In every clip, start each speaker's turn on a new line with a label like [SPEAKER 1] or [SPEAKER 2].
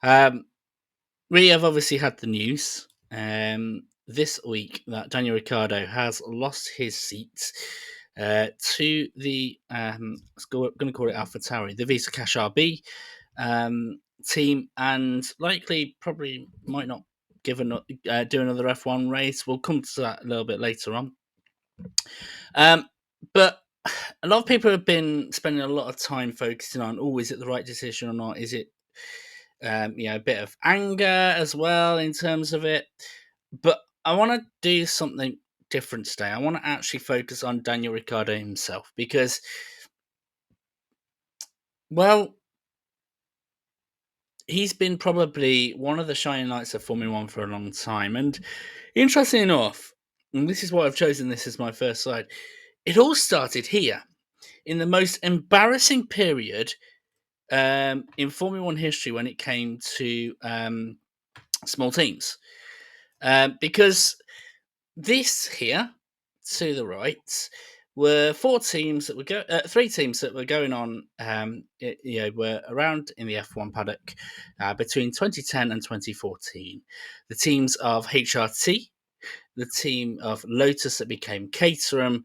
[SPEAKER 1] time. We have obviously had the news this week that Daniel Ricciardo has lost his seat to the, I'm going to call it AlphaTauri, the Visa Cash RB team, and likely probably might not do another F1 race. We'll come to that a little bit later on. But a lot of people have been spending a lot of time focusing on, is it the right decision or not? Is it, a bit of anger as well in terms of it? But I want to do something different today. I want to actually focus on Daniel Ricciardo himself because, well, he's been probably one of the shining lights of Formula One for a long time. And interesting enough, and this is why I've chosen this as my first slide, it all started here in the most embarrassing period in Formula One history when it came to small teams. Because this here, to the right, were three teams that were going on, were around in the F1 paddock between 2010 and 2014. The teams of HRT, the team of Lotus that became Caterham,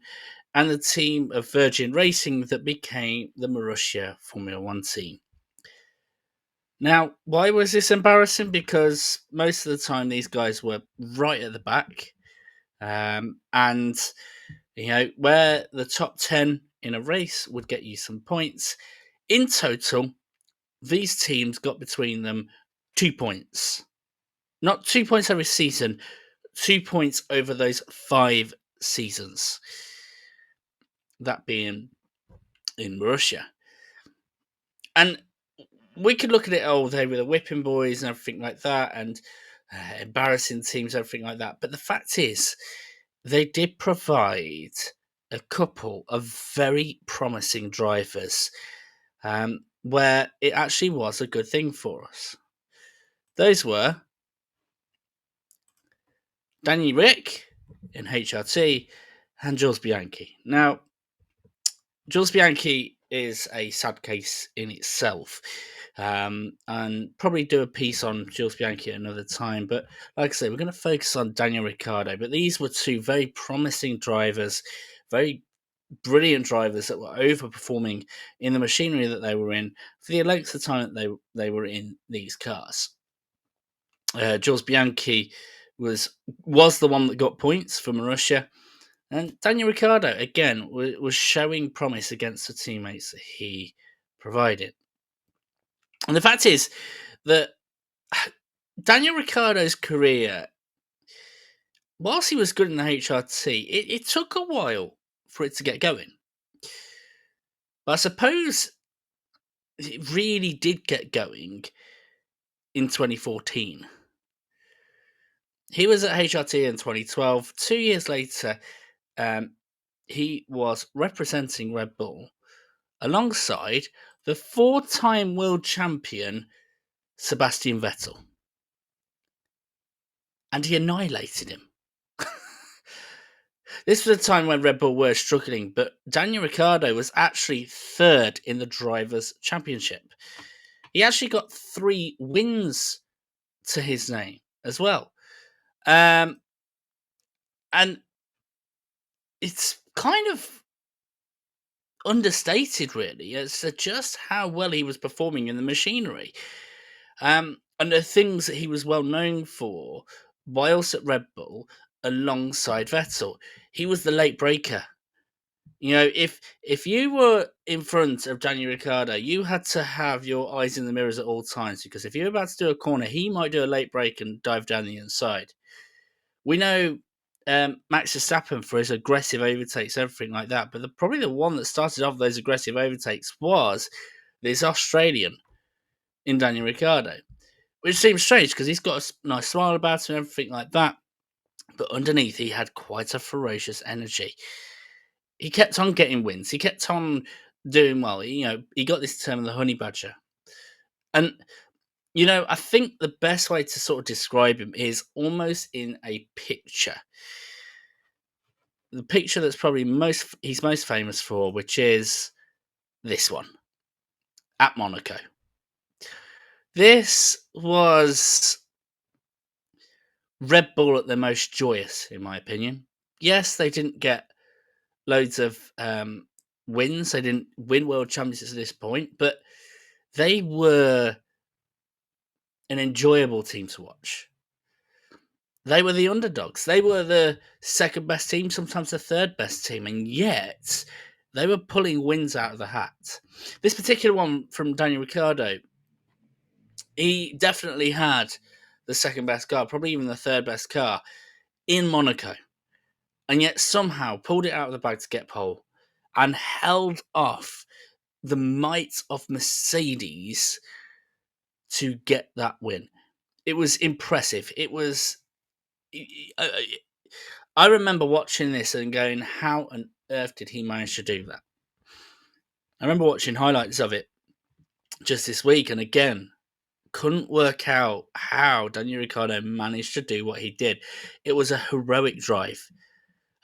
[SPEAKER 1] and the team of Virgin Racing that became the Marussia Formula One team. Now, why was this embarrassing? Because most of the time these guys were right at the back. And, where the top 10 in a race would get you some points, in total, these teams got between them 2 points. Not 2 points every season, 2 points over those 5 seasons. That being in Russia. And we could look at it, they were the whipping boys and everything like that, and embarrassing teams, everything like that. But the fact is, they did provide a couple of very promising drivers where it actually was a good thing for us. Those were Danny Ric in HRT and Jules Bianchi. Now, Jules Bianchi is a sad case in itself. And probably do a piece on Jules Bianchi at another time. But like I say, we're going to focus on Daniel Ricciardo. But these were two very promising drivers, very brilliant drivers that were overperforming in the machinery that they were in for the length of time that they were in these cars. Jules Bianchi was the one that got points for Marussia. And Daniel Ricciardo, again, was showing promise against the teammates that he provided. And the fact is that Daniel Ricciardo's career, whilst he was good in the HRT, it took a while for it to get going. But I suppose it really did get going in 2014. He was at HRT in 2012. 2 years later, he was representing Red Bull alongside the 4-time world champion Sebastian Vettel. And he annihilated him. This was a time when Red Bull were struggling, but Daniel Ricciardo was actually third in the Drivers' Championship. He actually got 3 wins to his name as well. And it's kind of understated, really, as to just how well he was performing in the machinery. And the things that he was well known for whilst at Red Bull alongside Vettel. He was the late breaker. If you were in front of Daniel Ricciardo, you had to have your eyes in the mirrors at all times, because if you're about to do a corner, he might do a late break and dive down the inside. We know Max Verstappen for his aggressive overtakes, everything like that, but probably the one that started off those aggressive overtakes was this Australian in Danny Ricciardo, which seems strange because he's got a nice smile about him and everything like that, but underneath he had quite a ferocious energy. He kept on getting wins. He kept on doing well. He got this term, the Honey Badger. And, I think the best way to sort of describe him is almost in a picture. The picture that's probably he's most famous for, which is this one, at Monaco. This was Red Bull at their most joyous, in my opinion. Yes, they didn't get loads of wins. They didn't win world championships at this point, but they were an enjoyable team to watch. They were the underdogs. They were the second best team, sometimes the third best team, and yet they were pulling wins out of the hat. This particular one from Danny Ricciardo, he definitely had the second best car, probably even the third best car in Monaco, and yet somehow pulled it out of the bag to get pole and held off the might of Mercedes to get that win. It was impressive. It was. I remember watching this and going, how on earth did he manage to do that? I remember watching highlights of it just this week, and again, couldn't work out how Daniel Ricciardo managed to do what he did. It was a heroic drive,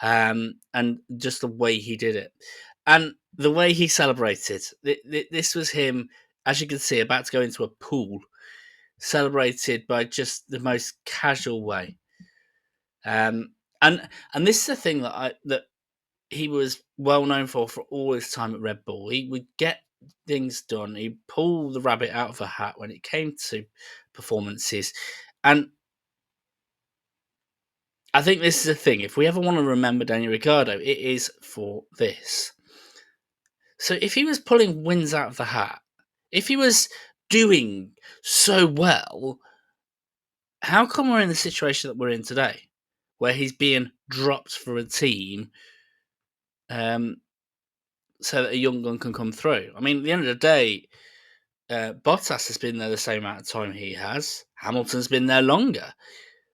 [SPEAKER 1] and just the way he did it, and the way he celebrated. This was him, as you can see, about to go into a pool, celebrated by just the most casual way. Um, and this is the thing that he was well known for all his time at Red Bull. He would get things done. He'd pull the rabbit out of a hat when it came to performances. And I think this is the thing. If we ever want to remember Daniel Ricciardo, it is for this. So if he was pulling wins out of the hat, if he was doing so well, how come we're in the situation that we're in today, where he's being dropped for a team so that a young gun can come through? I mean, at the end of the day, Bottas has been there the same amount of time he has. Hamilton's been there longer.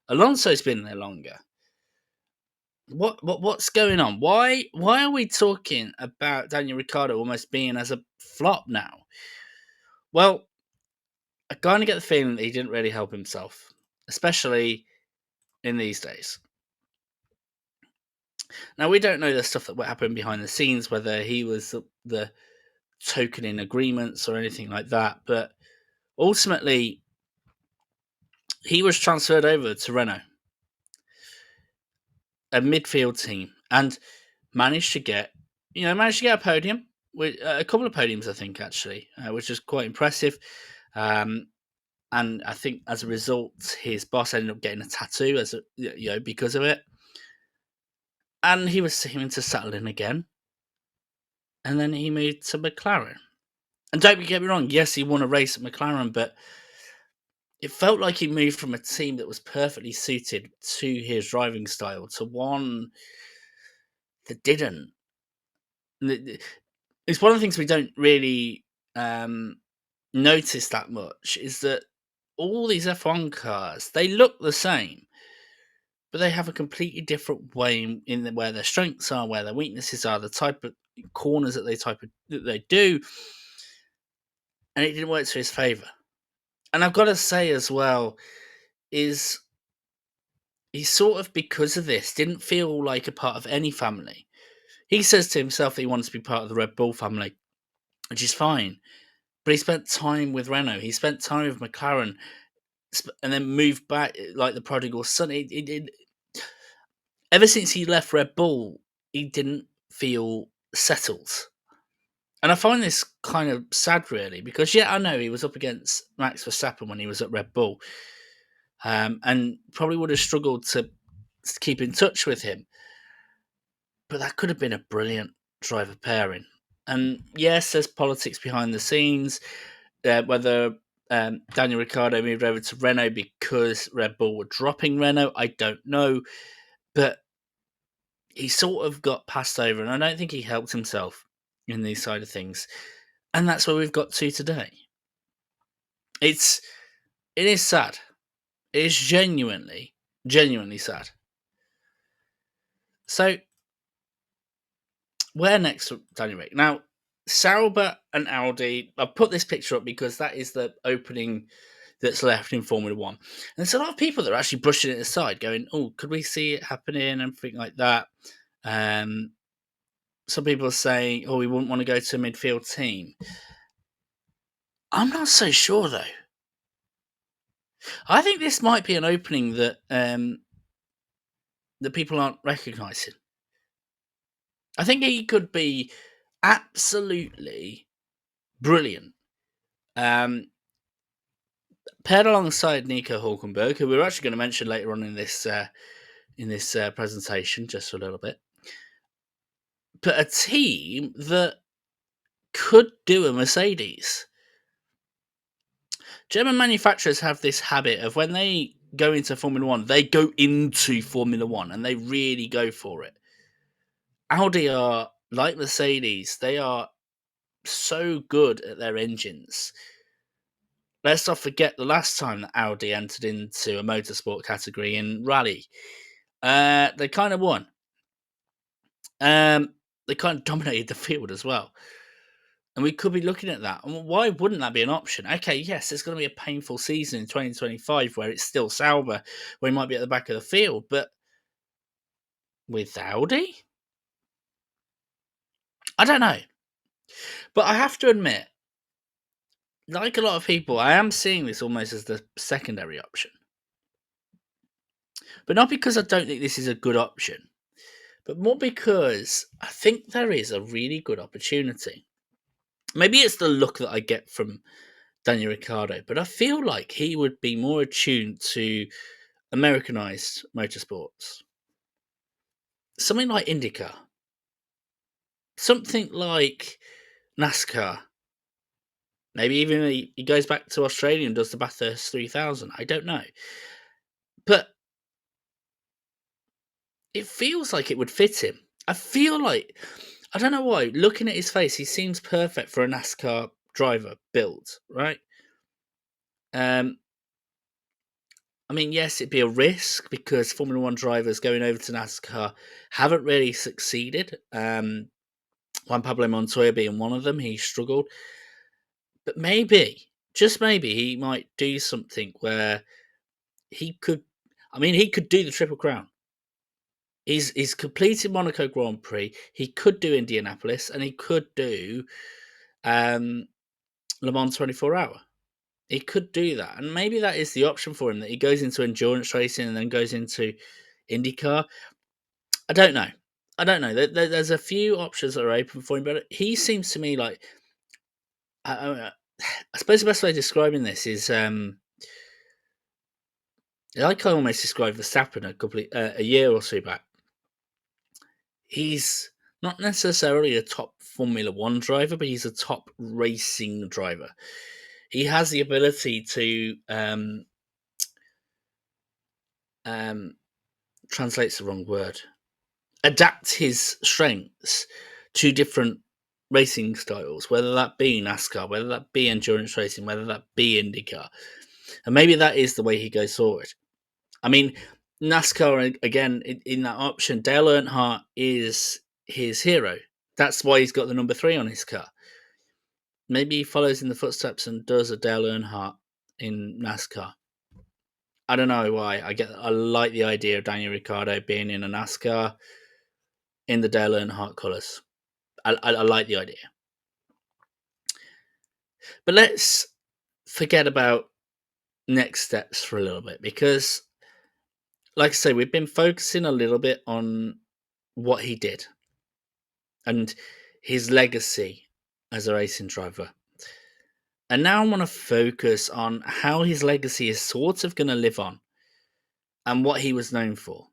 [SPEAKER 1] Alonso's been there longer. What's going on? Why are we talking about Daniel Ricciardo almost being as a flop now? Well, I kind of get the feeling that he didn't really help himself, especially in these days. Now, we don't know the stuff that happened behind the scenes, whether he was the token in agreements or anything like that, but ultimately, he was transferred over to Renault, a midfield team, and managed to get a podium, with a couple of podiums, I think, actually, which was quite impressive. And I think as a result, his boss ended up getting a tattoo because of it. And he was seeming to settle in again. And then he moved to McLaren. And don't get me wrong, yes, he won a race at McLaren, but it felt like he moved from a team that was perfectly suited to his driving style to one that didn't. It's one of the things we don't really notice that much, is that all these F1 cars, they look the same, but they have a completely different way in where their strengths are, where their weaknesses are, the type of corners that they do, and it didn't work to his favour. And I've got to say as well, is he sort of, because of this, didn't feel like a part of any family. He says to himself that he wants to be part of the Red Bull family, which is fine. But he spent time with Renault. He spent time with McLaren, and then moved back like the prodigal son. Ever since he left Red Bull, he didn't feel settled. And I find this kind of sad, really, because, I know he was up against Max Verstappen when he was at Red Bull, and probably would have struggled to keep in touch with him. But that could have been a brilliant driver pairing. And yes, there's politics behind the scenes, whether Daniel Ricciardo moved over to Renault because Red Bull were dropping Renault, I don't know. But he sort of got passed over, and I don't think he helped himself in these side of things. And that's where we've got to today. It is sad. It is genuinely sad. So, where next for Danny Ric? Now, Sauber and Audi, I've put this picture up because that is the opening that's left in Formula One. And there's a lot of people that are actually brushing it aside, going, oh, could we see it happening and everything like that? Some people are saying, oh, we wouldn't want to go to a midfield team. I'm not so sure, though. I think this might be an opening that people aren't recognising. I think he could be absolutely brilliant. Paired alongside Nico Hulkenberg, who we're actually going to mention later on in this presentation, just for a little bit. But a team that could do a Mercedes. German manufacturers have this habit of when they go into Formula One, they go into Formula One and they really go for it. Audi are like Mercedes, they are so good at their engines. Let's not forget the last time that Audi entered into a motorsport category in rally. They kind of won. They kind of dominated the field as well. And we could be looking at that. And why wouldn't that be an option? Okay, yes, it's going to be a painful season in 2025 where it's still Sauber, where he might be at the back of the field. But with Audi? I don't know. But I have to admit, like a lot of people, I am seeing this almost as the secondary option. But not because I don't think this is a good option, but more because I think there is a really good opportunity. Maybe it's the look that I get from Danny Ricciardo, but I feel like he would be more attuned to Americanized motorsports. Something like IndyCar. Something like NASCAR. Maybe even he goes back to Australia and does the Bathurst 3000. I don't know. But it feels like it would fit him. I feel like, I don't know why, looking at his face, he seems perfect for a NASCAR driver build, right? I mean, yes, it'd be a risk because Formula One drivers going over to NASCAR haven't really succeeded. Juan Pablo Montoya being one of them, he struggled. But maybe, just maybe, he might do something where he could. I mean, he could do the Triple Crown. He's completed Monaco Grand Prix. He could do Indianapolis, and he could do Le Mans 24 Hour. He could do that, and maybe that is the option for him. That he goes into endurance racing and then goes into IndyCar. I don't know. I don't know. There's a few options that are open for him, but he seems to me like I suppose the best way of describing this is like I almost described Verstappen a year or two back. He's not necessarily a top Formula One driver, but he's a top racing driver. He has the ability to translates the wrong word. Adapt his strengths to different racing styles, whether that be NASCAR, whether that be endurance racing, whether that be IndyCar. And maybe that is the way he goes forward. I mean, NASCAR, again, in that option, Dale Earnhardt is his hero. That's why he's got the number 3 on his car. Maybe he follows in the footsteps and does a Dale Earnhardt in NASCAR. I don't know why. I like the idea of Daniel Ricciardo being in a NASCAR in the Dale Earnhardt colours. I like the idea. But let's forget about next steps for a little bit because, like I say, we've been focusing a little bit on what he did and his legacy as a racing driver. And now I want to focus on how his legacy is sort of going to live on and what he was known for.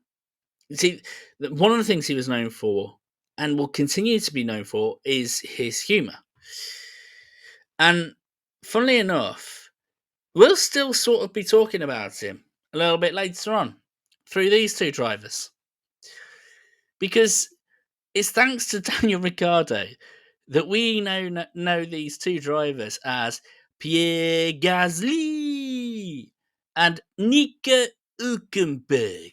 [SPEAKER 1] See, one of the things he was known for and will continue to be known for is his humour. And funnily enough, we'll still sort of be talking about him a little bit later on through these two drivers. Because it's thanks to Daniel Ricciardo that we know these two drivers as Pierre Gasly and Nico Hülkenberg.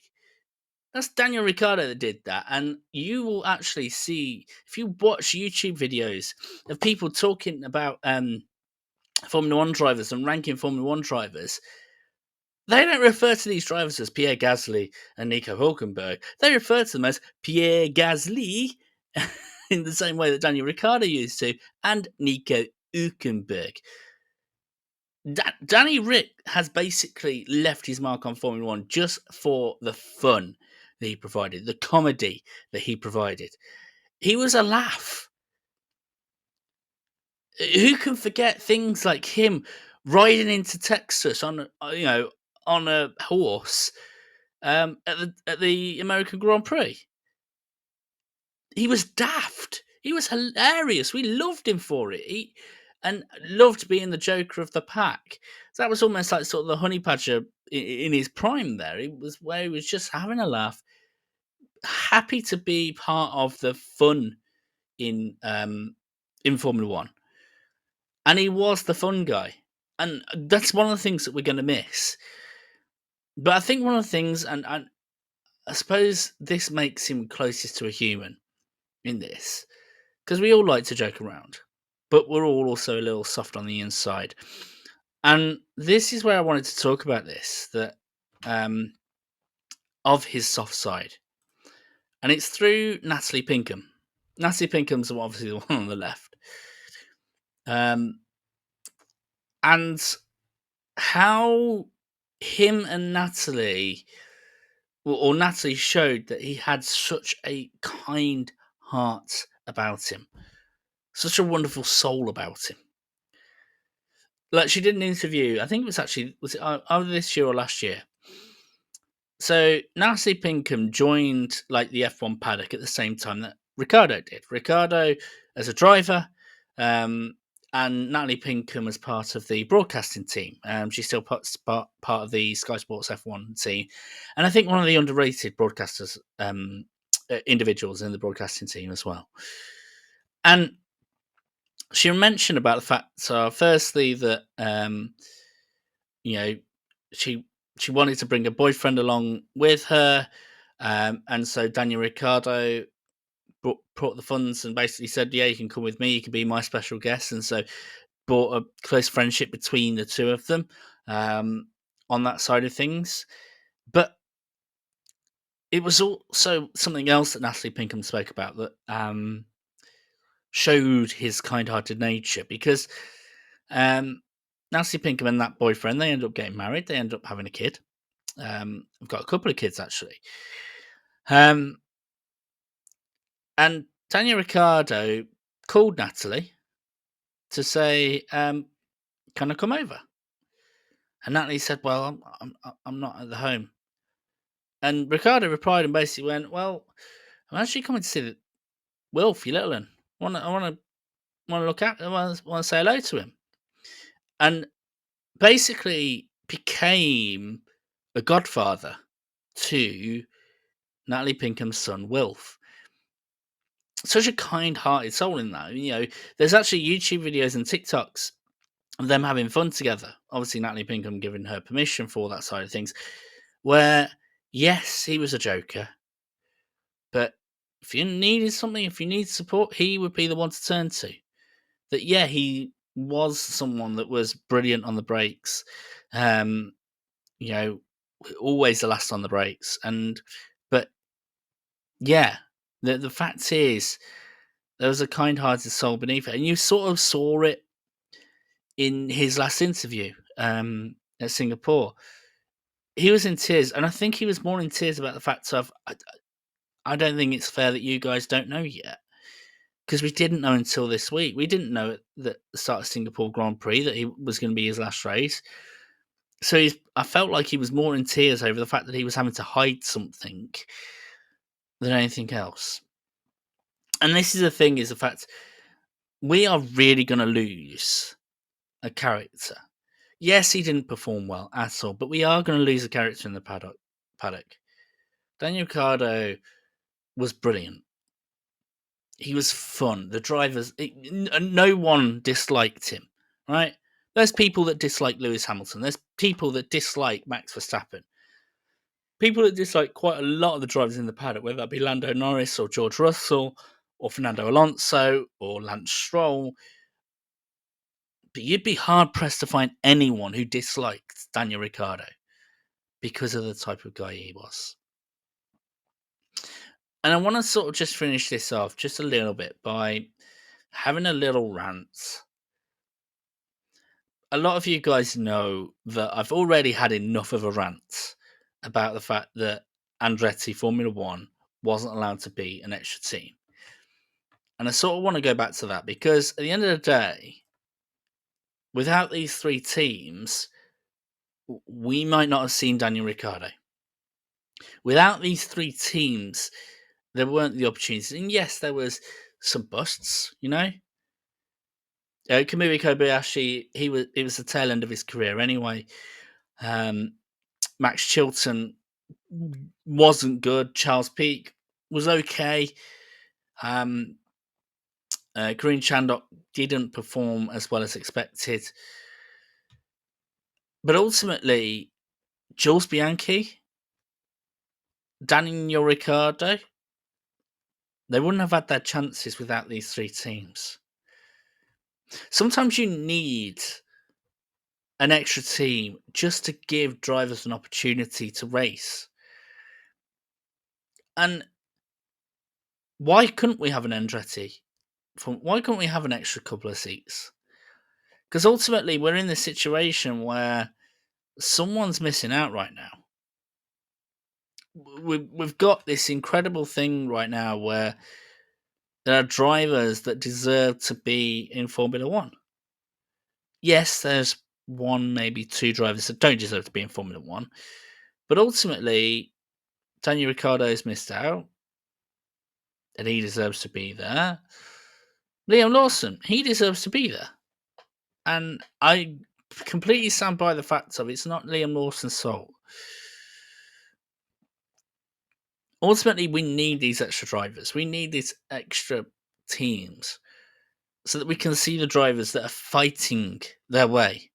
[SPEAKER 1] That's Daniel Ricciardo that did that, and you will actually see, if you watch YouTube videos of people talking about Formula One drivers and ranking Formula One drivers, they don't refer to these drivers as Pierre Gasly and Nico Hülkenberg. They refer to them as Pierre Gasly in the same way that Daniel Ricciardo used to, and Nico Hülkenberg. Danny Ric has basically left his mark on Formula One just for the fun that he provided, the comedy that he provided. He was a laugh. Who can forget things like him riding into Texas on a horse at the American Grand Prix? He was daft. He was hilarious. We loved him for it. And loved being the Joker of the pack. So that was almost like sort of the honey badger in his prime. There, it was where he was just having a laugh, happy to be part of the fun in Formula One, and he was the fun guy. And that's one of the things that we're going to miss. But I think one of the things, and I suppose this makes him closest to a human in this, because we all like to joke around, but we're all also a little soft on the inside. And this is where I wanted to talk about this, that of his soft side. And it's through Natalie Pinkham. Natalie Pinkham's obviously the one on the left. And how him and Natalie, or Natalie, showed that he had such a kind heart about him, such a wonderful soul about him. Like, she did an interview, I think it was it either this year or last year. So Natalie Pinkham joined like the F1 paddock at the same time that Ricciardo did. Ricciardo as a driver, and Natalie Pinkham as part of the broadcasting team. She's still part of the Sky Sports F1 team, and I think one of the underrated broadcasters, individuals in the broadcasting team as well. And she mentioned about the fact, firstly, that she wanted to bring a boyfriend along with her, and so Daniel Ricciardo brought the funds and basically said, "Yeah, you can come with me. You can be my special guest." And so brought a close friendship between the two of them on that side of things. But it was also something else that Natalie Pinkham spoke about that showed his kind-hearted nature, because Natalie Pinkham and that boyfriend, they end up getting married. They end up having a kid. I've got a couple of kids actually. And Daniel Ricciardo called Natalie to say, "Can I come over?" And Natalie said, "Well, I'm not at the home." And Ricciardo replied and basically went, "Well, I'm actually coming to see Wilf, your little one. I want to look at. I want to say hello to him." And basically became a godfather to Natalie Pinkham's son, Wilf. Such a kind-hearted soul in that. There's actually YouTube videos and TikToks of them having fun together. Obviously, Natalie Pinkham giving her permission for that side of things. Where, yes, he was a joker, but if you needed something, if you need support, he would be the one to turn to. That, yeah, he was someone that was brilliant on the brakes. Always the last on the brakes. But yeah, the fact is, there was a kind-hearted soul beneath it, and you sort of saw it in his last interview at Singapore. He was in tears, and I think he was more in tears about the fact of, I don't think it's fair that you guys don't know yet, because we didn't know until this week. We didn't know at the start of Singapore Grand Prix that he was going to be his last race. So I felt like he was more in tears over the fact that he was having to hide something than anything else. And this is the thing, is the fact we are really going to lose a character. Yes, he didn't perform well at all, but we are going to lose a character in the paddock. Daniel Ricciardo was brilliant. He was fun. The drivers, no one disliked him, right? There's people that dislike Lewis Hamilton. There's people that dislike Max Verstappen. People that dislike quite a lot of the drivers in the paddock, whether that be Lando Norris or George Russell or Fernando Alonso or Lance Stroll. But you'd be hard-pressed to find anyone who disliked Daniel Ricciardo because of the type of guy he was. And I want to sort of just finish this off just a little bit by having a little rant a lot of you guys know that I've already had enough of a rant about the fact that Andretti Formula One wasn't allowed to be an extra team. And I sort of want to go back to that because at the end of the day, without these three teams, we might not have seen Daniel Ricciardo. Without these three teams, there weren't the opportunities. And yes, there was some busts, you know. Kamui Kobayashi, it was the tail end of his career anyway. Max Chilton wasn't good. Charles Peake was okay. Green Chandok didn't perform as well as expected. But ultimately, Jules Bianchi, Daniel Ricciardo, they wouldn't have had their chances without these three teams. Sometimes you need an extra team just to give drivers an opportunity to race. And why couldn't we have an Andretti? Why couldn't we have an extra couple of seats? Because ultimately, we're in this situation where someone's missing out right now. We've got this incredible thing right now where there are drivers that deserve to be in Formula One. Yes, there's one, maybe two drivers that don't deserve to be in Formula One, but ultimately, Daniel Ricciardo's missed out, and he deserves to be there. Liam Lawson, he deserves to be there, and I completely stand by the fact of it's not Liam Lawson's fault. Ultimately, we need these extra drivers. We need these extra teams so that we can see the drivers that are fighting their way.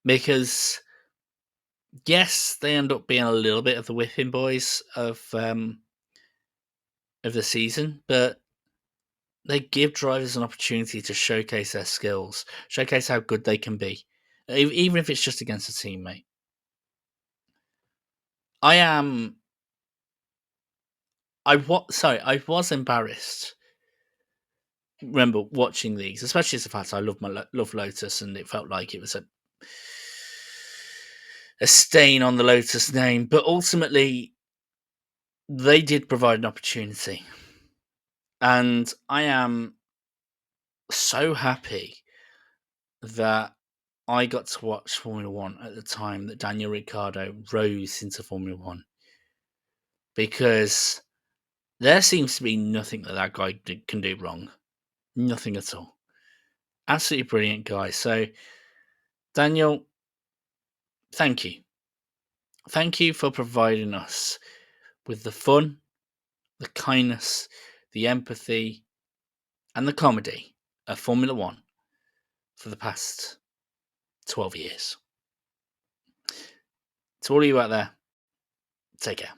[SPEAKER 1] Because, yes, they end up being a little bit of the whipping boys of the season, but they give drivers an opportunity to showcase their skills, showcase how good they can be, even if it's just against a teammate. I was embarrassed. Remember watching these, especially as the fact I love Lotus, and it felt like it was a stain on the Lotus name. But ultimately, they did provide an opportunity, and I am so happy that I got to watch Formula One at the time that Daniel Ricciardo rose into Formula One, because there seems to be nothing that guy can do wrong. Nothing at all. Absolutely brilliant guy. So, Daniel, thank you. Thank you for providing us with the fun, the kindness, the empathy, and the comedy of Formula One for the past 12 years. To all of you out there, take care.